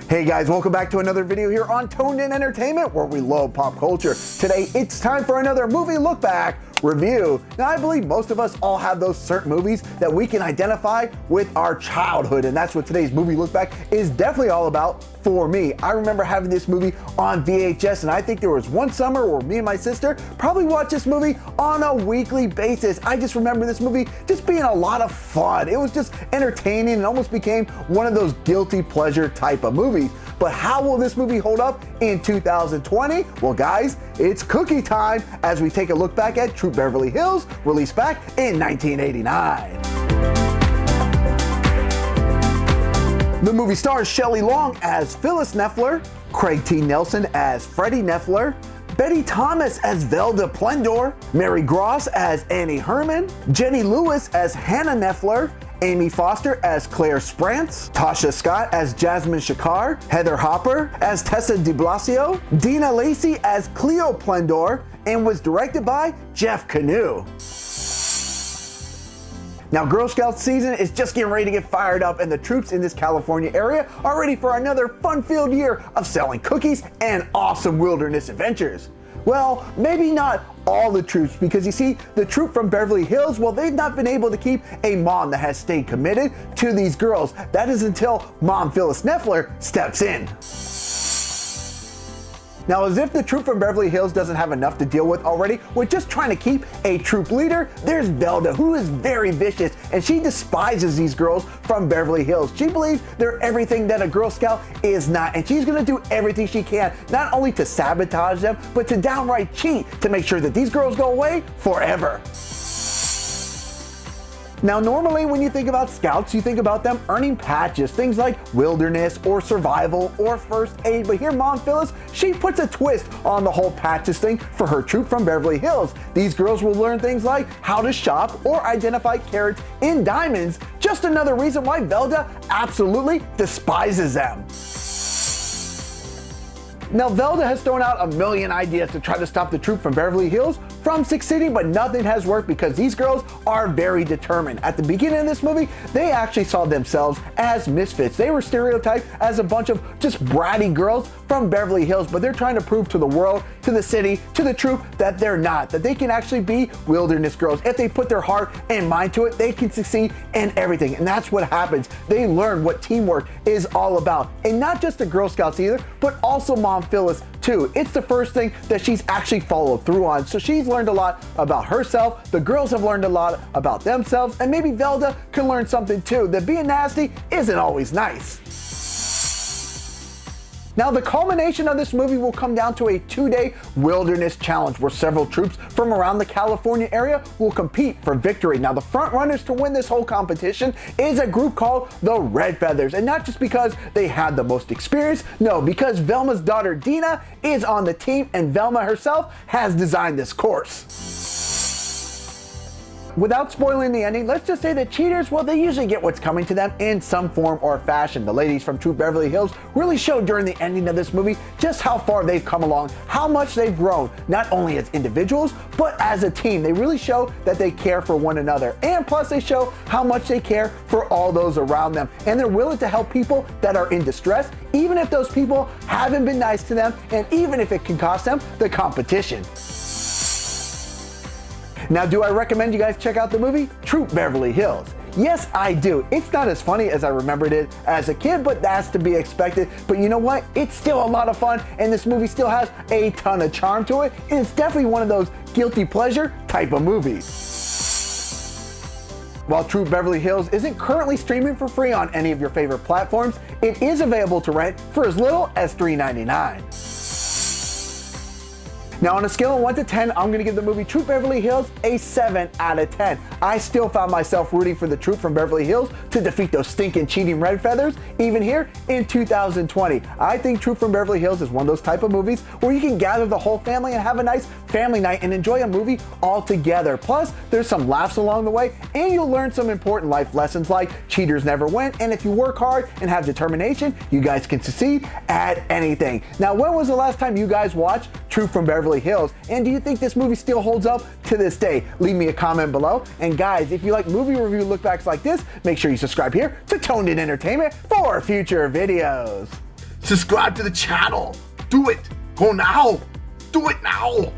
Hey guys, welcome back to another video here on Toned In Entertainment, where we love pop culture. Today, it's time for another movie look back review. Now, I believe most of us all have those certain movies that we can identify with our childhood, and that's what today's movie look back is definitely all about for me. I remember having this movie on VHS, and I think there was one summer where me and my sister probably watched this movie on a weekly basis. I just remember this movie just being a lot of fun. It was just entertaining and almost became one of those guilty pleasure type of movies. But how will this movie hold up in 2020? Well, guys, it's cookie time as we take a look back at Troop Beverly Hills, released back in 1989. The movie stars Shelly Long as Phyllis Nefler, Craig T. Nelson as Freddy Nefler, Betty Thomas as Velda Plendor, Mary Gross as Annie Herman, Jenny Lewis as Hannah Nefler, Amy Foster as Claire Sprantz, Tasha Scott as Jasmine Shakar, Heather Hopper as Tessa DiBlasio, Dinah Lacey as Cleo Plendor, and was directed by Jeff Canoe. Now, Girl Scout season is just getting ready to get fired up, and the troops in this California area are ready for another fun-filled year of selling cookies and awesome wilderness adventures. Well, maybe not all the troops, because you see, the troop from Beverly Hills, well, they've not been able to keep a mom that has stayed committed to these girls. That is until Mom Phyllis Nefler steps in. Now, as if the troop from Beverly Hills doesn't have enough to deal with already with just trying to keep a troop leader, there's Velda, who is very vicious, and she despises these girls from Beverly Hills. She believes they're everything that a Girl Scout is not, and she's gonna do everything she can, not only to sabotage them, but to downright cheat to make sure that these girls go away forever. Now, normally when you think about scouts, you think about them earning patches, things like wilderness or survival or first aid, but here Mom Phyllis, she puts a twist on the whole patches thing for her troop from Beverly Hills. These girls will learn things like how to shop or identify carats in diamonds, just another reason why Velda absolutely despises them. Now, Velda has thrown out a million ideas to try to stop the troop from Beverly Hills from succeeding, but nothing has worked because these girls are very determined. At the beginning of this movie, they actually saw themselves as misfits. They were stereotyped as a bunch of just bratty girls from Beverly Hills, but they're trying to prove to the world, to the city, to the troop that they're not, that they can actually be wilderness girls. If they put their heart and mind to it, they can succeed in everything. And that's what happens. They learn what teamwork is all about. And not just the Girl Scouts either, but also Mom Phyllis too. It's the first thing that she's actually followed through on. So she's learned a lot about herself. The girls have learned a lot about themselves, and maybe Velda can learn something too, that being nasty isn't always nice. Now, the culmination of this movie will come down to a 2-day wilderness challenge where several troops from around the California area will compete for victory. Now, the front runners to win this whole competition is a group called the Red Feathers, and not just because they had the most experience, no, because Velma's daughter Dinah is on the team, and Velma herself has designed this course. Without spoiling the ending, let's just say that cheaters, well, they usually get what's coming to them in some form or fashion. The ladies from Troop Beverly Hills really showed during the ending of this movie just how far they've come along, how much they've grown, not only as individuals, but as a team. They really show that they care for one another, and plus they show how much they care for all those around them, and they're willing to help people that are in distress, even if those people haven't been nice to them, and even if it can cost them the competition. Now, do I recommend you guys check out the movie Troop Beverly Hills? Yes, I do. It's not as funny as I remembered it as a kid, but that's to be expected. But you know what? It's still a lot of fun, and this movie still has a ton of charm to it, and it's definitely one of those guilty pleasure type of movies. While Troop Beverly Hills isn't currently streaming for free on any of your favorite platforms, it is available to rent for as little as $3.99. Now, on a scale of 1 to 10, I'm gonna give the movie Troop Beverly Hills a 7 out of 10. I still found myself rooting for the troop from Beverly Hills to defeat those stinking cheating Red Feathers, even here in 2020. I think Troop from Beverly Hills is one of those type of movies where you can gather the whole family and have a nice family night and enjoy a movie all together. Plus, there's some laughs along the way, and you'll learn some important life lessons like cheaters never win, and if you work hard and have determination, you guys can succeed at anything. Now, when was the last time you guys watched Troop from Beverly Hills? And do you think this movie still holds up to this day? Leave me a comment below. And guys, if you like movie review lookbacks like this, make sure you subscribe here to Toned In Entertainment for future videos. subscribe to the channel. Do it. Go now. Do it now.